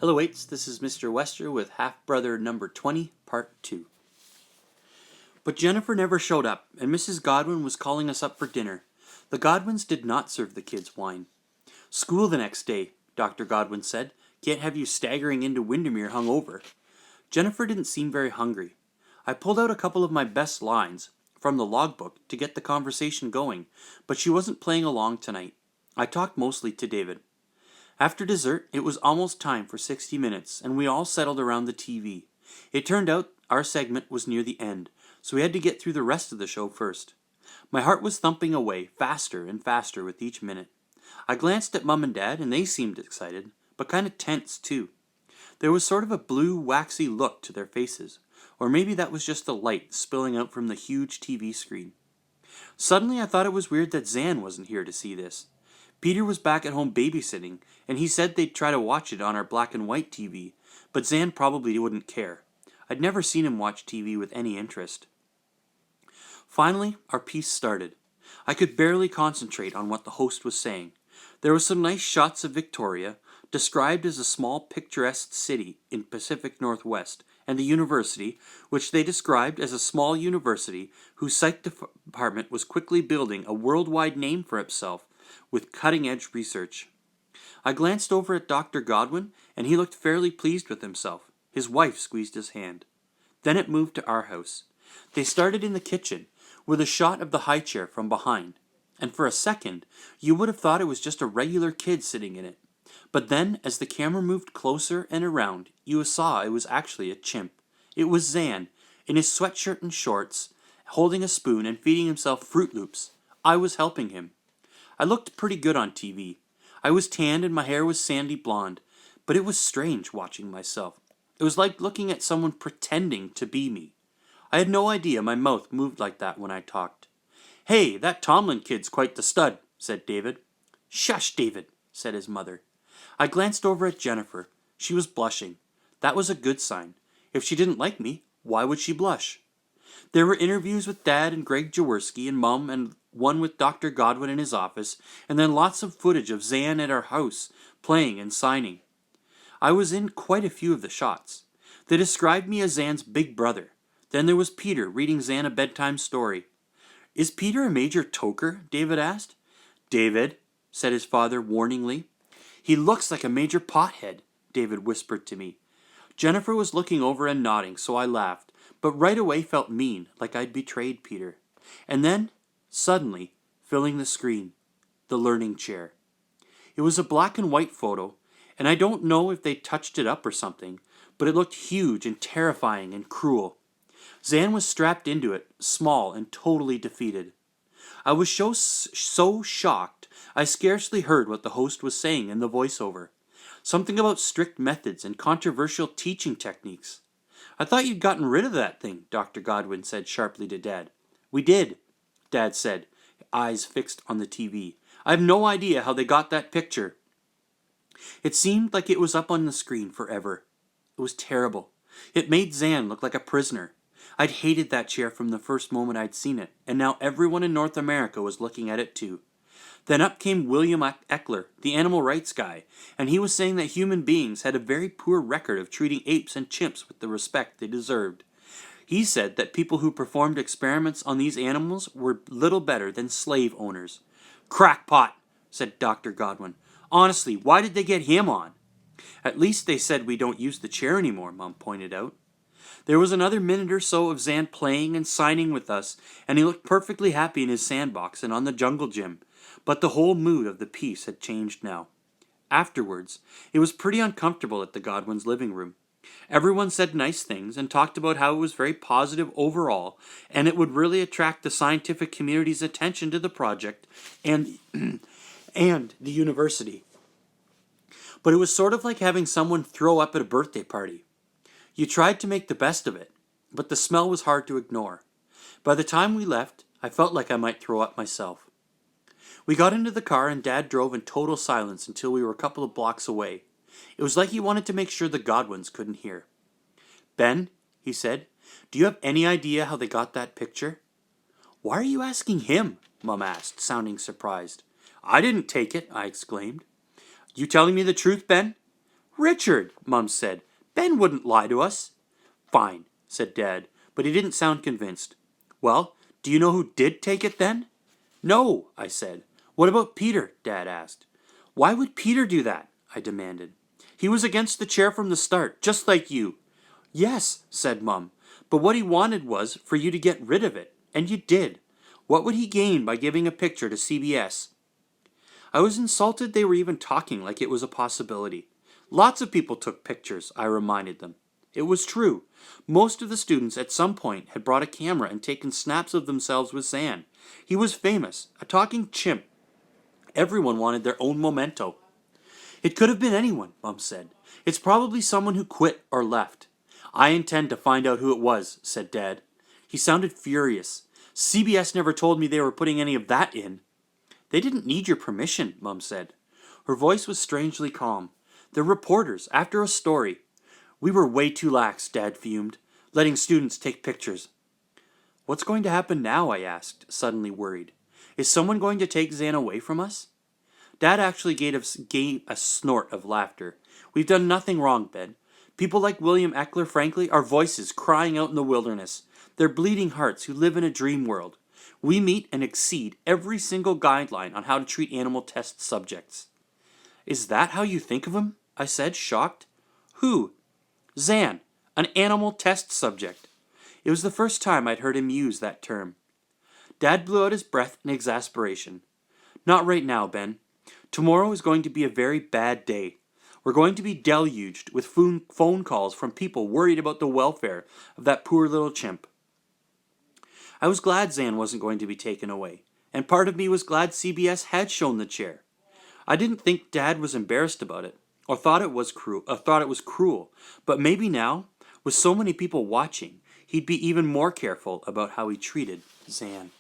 Hello, Waits. This is Mr.Westra with Half Brother number 20, Part 2. But Jennifer never showed up, and Mrs. Godwin was calling us up for dinner. The Godwins did not serve the kids wine. School the next day, Dr. Godwin said. Can't have you staggering into Windermere hungover. Jennifer didn't seem very hungry. I pulled out a couple of my best lines from the logbook to get the conversation going, but she wasn't playing along tonight. I talked mostly to David. After dessert, it was almost time for 60 Minutes, and we all settled around the TV. It turned out our segment was near the end, so we had to get through the rest of the show first. My heart was thumping away, faster and faster with each minute. I glanced at Mum and Dad, and they seemed excited, but kind of tense too. There was sort of a blue, waxy look to their faces, or maybe that was just the light spilling out from the huge TV screen. Suddenly I thought it was weird that Zan wasn't here to see this. Peter was back at home babysitting, and he said they'd try to watch it on our black and white TV, but Zan probably wouldn't care. I'd never seen him watch TV with any interest. Finally, our piece started. I could barely concentrate on what the host was saying. There were some nice shots of Victoria, described as a small picturesque city in Pacific Northwest, and the university, which they described as a small university whose psych department was quickly building a worldwide name for itself with cutting-edge research. I glanced over at Dr. Godwin, and he looked fairly pleased with himself. His wife squeezed his hand. Then it moved to our house. They started in the kitchen, with a shot of the high chair from behind, and for a second, you would have thought it was just a regular kid sitting in it. But then, as the camera moved closer and around, you saw it was actually a chimp. It was Zan, in his sweatshirt and shorts, holding a spoon and feeding himself Fruit Loops. I was helping him. I looked pretty good on TV. I was tanned and my hair was sandy blonde, but it was strange watching myself. It was like looking at someone pretending to be me. I had no idea my mouth moved like that when I talked. "Hey, that Tomlin kid's quite the stud," said David. "Shush, David," said his mother. I glanced over at Jennifer. She was blushing. That was a good sign. If she didn't like me, why would she blush? There were interviews with Dad and Greg Jaworski and Mum, and one with Dr. Godwin in his office, and then lots of footage of Zan at our house, playing and signing. I was in quite a few of the shots. They described me as Zan's big brother. Then there was Peter reading Zan a bedtime story. "Is Peter a major toker?" David asked. "David," said his father warningly. "He looks like a major pothead," David whispered to me. Jennifer was looking over and nodding, so I laughed, but right away felt mean, like I'd betrayed Peter. And then, suddenly, filling the screen, the learning chair. It was a black and white photo, and I don't know if they touched it up or something, but it looked huge and terrifying and cruel. Zan was strapped into it, small and totally defeated. I was so shocked, I scarcely heard what the host was saying in the voiceover. Something about strict methods and controversial teaching techniques. "I thought you'd gotten rid of that thing," Dr. Godwin said sharply to Dad. "We did," Dad said, eyes fixed on the TV. "I have no idea how they got that picture." It seemed like it was up on the screen forever. It was terrible. It made Zan look like a prisoner. I'd hated that chair from the first moment I'd seen it, and now everyone in North America was looking at it too. Then up came William Eckler, the animal rights guy, and he was saying that human beings had a very poor record of treating apes and chimps with the respect they deserved. He said that people who performed experiments on these animals were little better than slave owners. "Crackpot," said Dr. Godwin. "Honestly, why did they get him on?" "At least they said we don't use the chair anymore," Mum pointed out. There was another minute or so of Zan playing and signing with us, and he looked perfectly happy in his sandbox and on the jungle gym. But the whole mood of the piece had changed now. Afterwards, it was pretty uncomfortable at the Godwins' living room. Everyone said nice things and talked about how it was very positive overall, and it would really attract the scientific community's attention to the project and and the university. But it was sort of like having someone throw up at a birthday party. You tried to make the best of it, but the smell was hard to ignore. By the time we left, I felt like I might throw up myself. We got into the car and Dad drove in total silence until we were a couple of blocks away. It was like he wanted to make sure the Godwins couldn't hear. "Ben," he said, "do you have any idea how they got that picture?" "Why are you asking him?" Mum asked, sounding surprised. "I didn't take it," I exclaimed. "You telling me the truth, Ben?" Richard, Mum said. Ben wouldn't lie to us. Fine, said Dad, but he didn't sound convinced. Well, do you know who did take it then? No, I said. What about Peter? Dad asked. Why would Peter do that? I demanded. He was against the chair from the start, just like you. Yes, said Mum, but what he wanted was for you to get rid of it, and you did. What would he gain by giving a picture to CBS? I was insulted they were even talking like it was a possibility. Lots of people took pictures, I reminded them. It was true. Most of the students at some point had brought a camera and taken snaps of themselves with Zan. He was famous, a talking chimp. Everyone wanted their own memento. It could have been anyone, Mum said. It's probably someone who quit or left. I intend to find out who it was, said Dad. He sounded furious. CBS never told me they were putting any of that in. They didn't need your permission, Mum said. Her voice was strangely calm. They're reporters, after a story. We were way too lax, Dad fumed, letting students take pictures. What's going to happen now? I asked, suddenly worried. Is someone going to take Zan away from us? Dad actually gave a snort of laughter. We've done nothing wrong, Ben. People like William Eckler, frankly, are voices crying out in the wilderness. They're bleeding hearts who live in a dream world. We meet and exceed every single guideline on how to treat animal test subjects. Is that how you think of him? I said, shocked. Who? Zan, an animal test subject. It was the first time I'd heard him use that term. Dad blew out his breath in exasperation. Not right now, Ben. Tomorrow is going to be a very bad day. We're going to be deluged with phone calls from people worried about the welfare of that poor little chimp. I was glad Zan wasn't going to be taken away, and part of me was glad CBS had shown the chair. I didn't think Dad was embarrassed about it, or thought it was cruel, but maybe now, with so many people watching, he'd be even more careful about how he treated Zan.